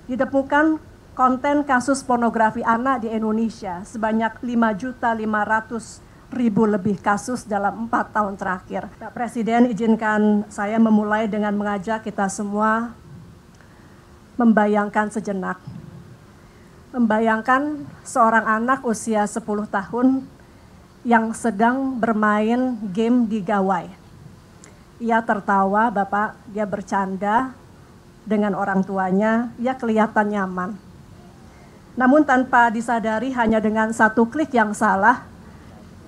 ditemukan konten kasus pornografi anak di Indonesia sebanyak 5.500.000 lebih kasus dalam 4 tahun terakhir. Pak Presiden, izinkan saya memulai dengan mengajak kita semua membayangkan sejenak. Membayangkan seorang anak usia 10 tahun yang sedang bermain game di gawai. Ia tertawa, Bapak, dia bercanda dengan orang tuanya, ia kelihatan nyaman. Namun tanpa disadari hanya dengan satu klik yang salah,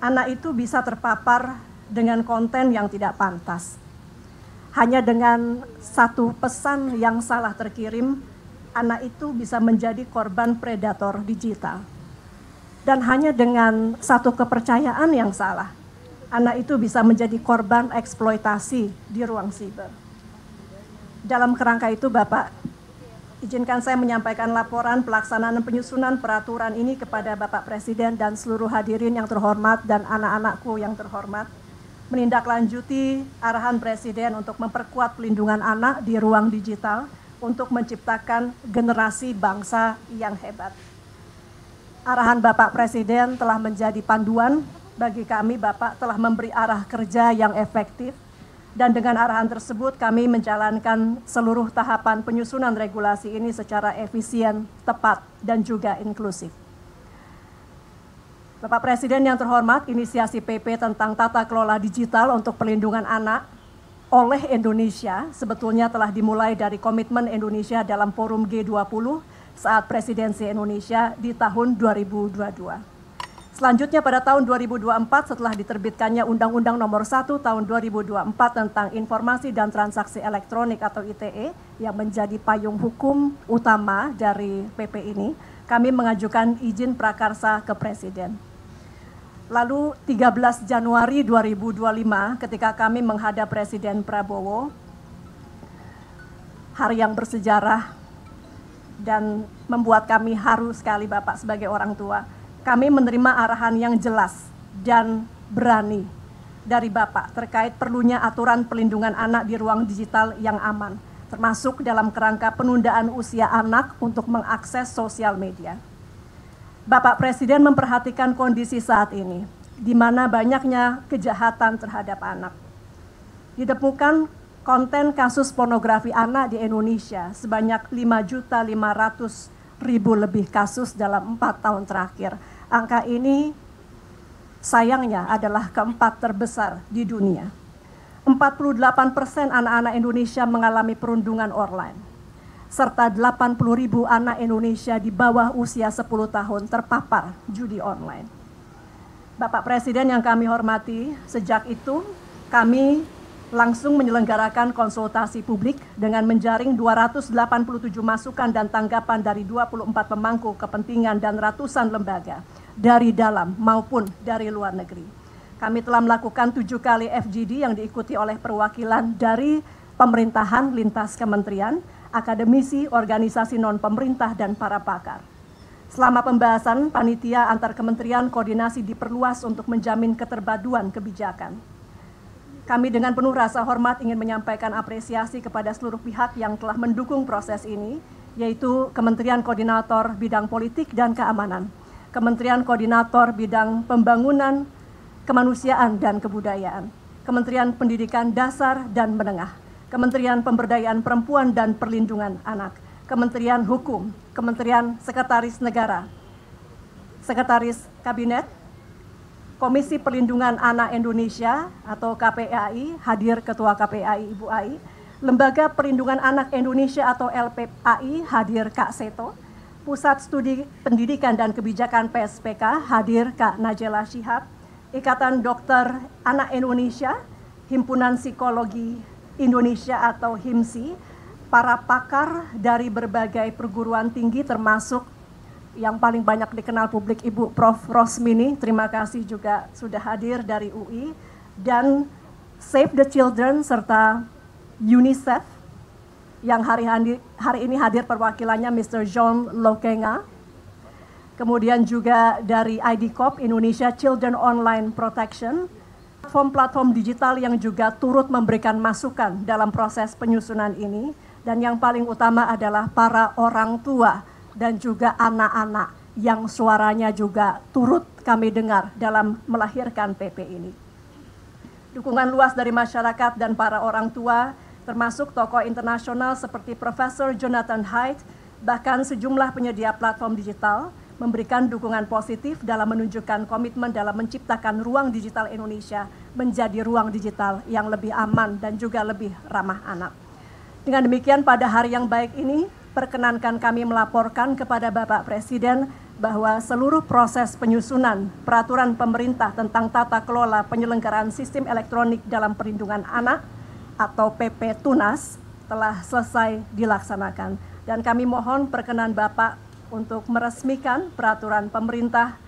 anak itu bisa terpapar dengan konten yang tidak pantas. Hanya dengan satu pesan yang salah terkirim, anak itu bisa menjadi korban predator digital. Dan hanya dengan satu kepercayaan yang salah, anak itu bisa menjadi korban eksploitasi di ruang siber. Dalam kerangka itu, Bapak, izinkan saya menyampaikan laporan pelaksanaan penyusunan peraturan ini kepada Bapak Presiden dan seluruh hadirin yang terhormat dan anak-anakku yang terhormat, menindaklanjuti arahan Presiden untuk memperkuat pelindungan anak di ruang digital untuk menciptakan generasi bangsa yang hebat. Arahan Bapak Presiden telah menjadi panduan bagi kami. Bapak telah memberi arah kerja yang efektif, dan dengan arahan tersebut kami menjalankan seluruh tahapan penyusunan regulasi ini secara efisien, tepat, dan juga inklusif. Bapak Presiden yang terhormat, inisiasi PP tentang tata kelola digital untuk perlindungan anak oleh Indonesia sebetulnya telah dimulai dari komitmen Indonesia dalam forum G20 saat presidensi Indonesia di tahun 2022. Selanjutnya pada tahun 2024 setelah diterbitkannya Undang-Undang Nomor 1 Tahun 2024 tentang Informasi dan Transaksi Elektronik atau ITE yang menjadi payung hukum utama dari PP ini, kami mengajukan izin prakarsa ke Presiden. Lalu 13 Januari 2025 ketika kami menghadap Presiden Prabowo, hari yang bersejarah dan membuat kami haru sekali, Bapak, sebagai orang tua. Kami menerima arahan yang jelas dan berani dari Bapak terkait perlunya aturan perlindungan anak di ruang digital yang aman, termasuk dalam kerangka penundaan usia anak untuk mengakses sosial media. Bapak Presiden memperhatikan kondisi saat ini, di mana banyaknya kejahatan terhadap anak. Ditemukan konten kasus pornografi anak di Indonesia sebanyak 5.500.000 lebih kasus dalam 4 tahun terakhir. Angka ini sayangnya adalah keempat terbesar di dunia. 48% anak-anak Indonesia mengalami perundungan online, serta 80.000 anak Indonesia di bawah usia 10 tahun terpapar judi online. Bapak Presiden yang kami hormati, sejak itu kami langsung menyelenggarakan konsultasi publik dengan menjaring 287 masukan dan tanggapan dari 24 pemangku kepentingan dan ratusan lembaga dari dalam maupun dari luar negeri. Kami telah melakukan 7 kali FGD yang diikuti oleh perwakilan dari pemerintahan lintas kementerian, akademisi, organisasi non-pemerintah, dan para pakar. Selama pembahasan, panitia antar kementerian koordinasi diperluas untuk menjamin keterpaduan kebijakan. Kami dengan penuh rasa hormat ingin menyampaikan apresiasi kepada seluruh pihak yang telah mendukung proses ini, yaitu Kementerian Koordinator Bidang Politik dan Keamanan, Kementerian Koordinator Bidang Pembangunan, Kemanusiaan dan Kebudayaan, Kementerian Pendidikan Dasar dan Menengah, Kementerian Pemberdayaan Perempuan dan Perlindungan Anak, Kementerian Hukum, Kementerian Sekretaris Negara, Sekretaris Kabinet, Komisi Perlindungan Anak Indonesia atau KPAI, hadir Ketua KPAI Ibu Ai, Lembaga Perlindungan Anak Indonesia atau LPAI, hadir Kak Seto, Pusat Studi Pendidikan dan Kebijakan PSPK, hadir Kak Najela Shihab, Ikatan Dokter Anak Indonesia, Himpunan Psikologi Indonesia atau HIMSI, para pakar dari berbagai perguruan tinggi termasuk yang paling banyak dikenal publik Ibu Prof. Rosmini, terima kasih juga sudah hadir dari UI, dan Save the Children serta UNICEF yang hari ini hadir perwakilannya Mr. John Lokenga, kemudian juga dari IDCOP Indonesia Children Online Protection, platform-platform digital yang juga turut memberikan masukan dalam proses penyusunan ini, dan yang paling utama adalah para orang tua dan juga anak-anak yang suaranya juga turut kami dengar dalam melahirkan PP ini. Dukungan luas dari masyarakat dan para orang tua, termasuk tokoh internasional seperti Profesor Jonathan Haidt, bahkan sejumlah penyedia platform digital, memberikan dukungan positif dalam menunjukkan komitmen dalam menciptakan ruang digital Indonesia menjadi ruang digital yang lebih aman dan juga lebih ramah anak. Dengan demikian, pada hari yang baik ini, perkenankan kami melaporkan kepada Bapak Presiden bahwa seluruh proses penyusunan peraturan pemerintah tentang tata kelola penyelenggaraan sistem elektronik dalam perlindungan anak atau PP Tunas telah selesai dilaksanakan. Dan kami mohon perkenan Bapak untuk meresmikan peraturan pemerintah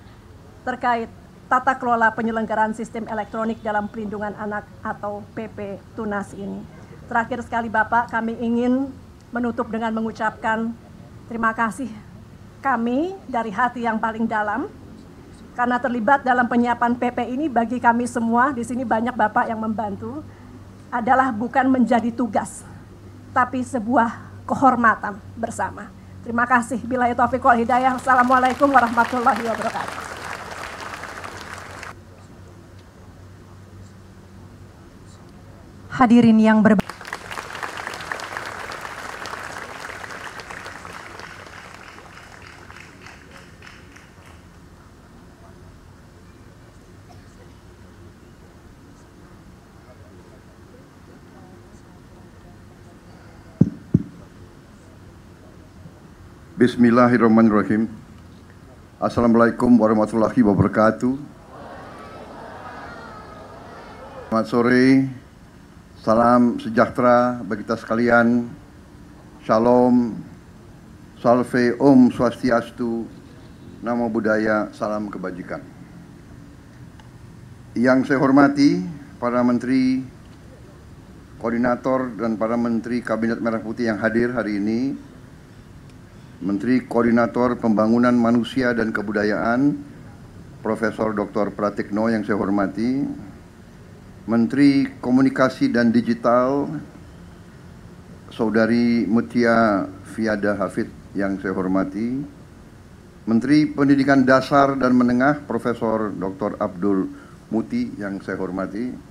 terkait tata kelola penyelenggaraan sistem elektronik dalam perlindungan anak atau PP Tunas ini. Terakhir sekali Bapak, kami ingin menutup dengan mengucapkan terima kasih kami dari hati yang paling dalam karena terlibat dalam penyiapan PP ini. Bagi kami semua di sini, banyak Bapak yang membantu, adalah bukan menjadi tugas tapi sebuah kehormatan bersama. Terima kasih. Billahi taufiq wal hidayah. Assalamualaikum warahmatullahi wabarakatuh. Hadirin yang berbahagia. Bismillahirrahmanirrahim. Assalamualaikum warahmatullahi wabarakatuh. Selamat sore, salam sejahtera bagi kita sekalian. Shalom, salve, om swastiastu, namo buddhaya, salam kebajikan. Yang saya hormati para menteri, koordinator dan para menteri Kabinet Merah Putih yang hadir hari ini, Menteri Koordinator Pembangunan Manusia dan Kebudayaan, Profesor Dr. Pratikno yang saya hormati, Menteri Komunikasi dan Digital, Saudari Mutia Fiada Hafid yang saya hormati, Menteri Pendidikan Dasar dan Menengah, Profesor Dr. Abdul Muti yang saya hormati,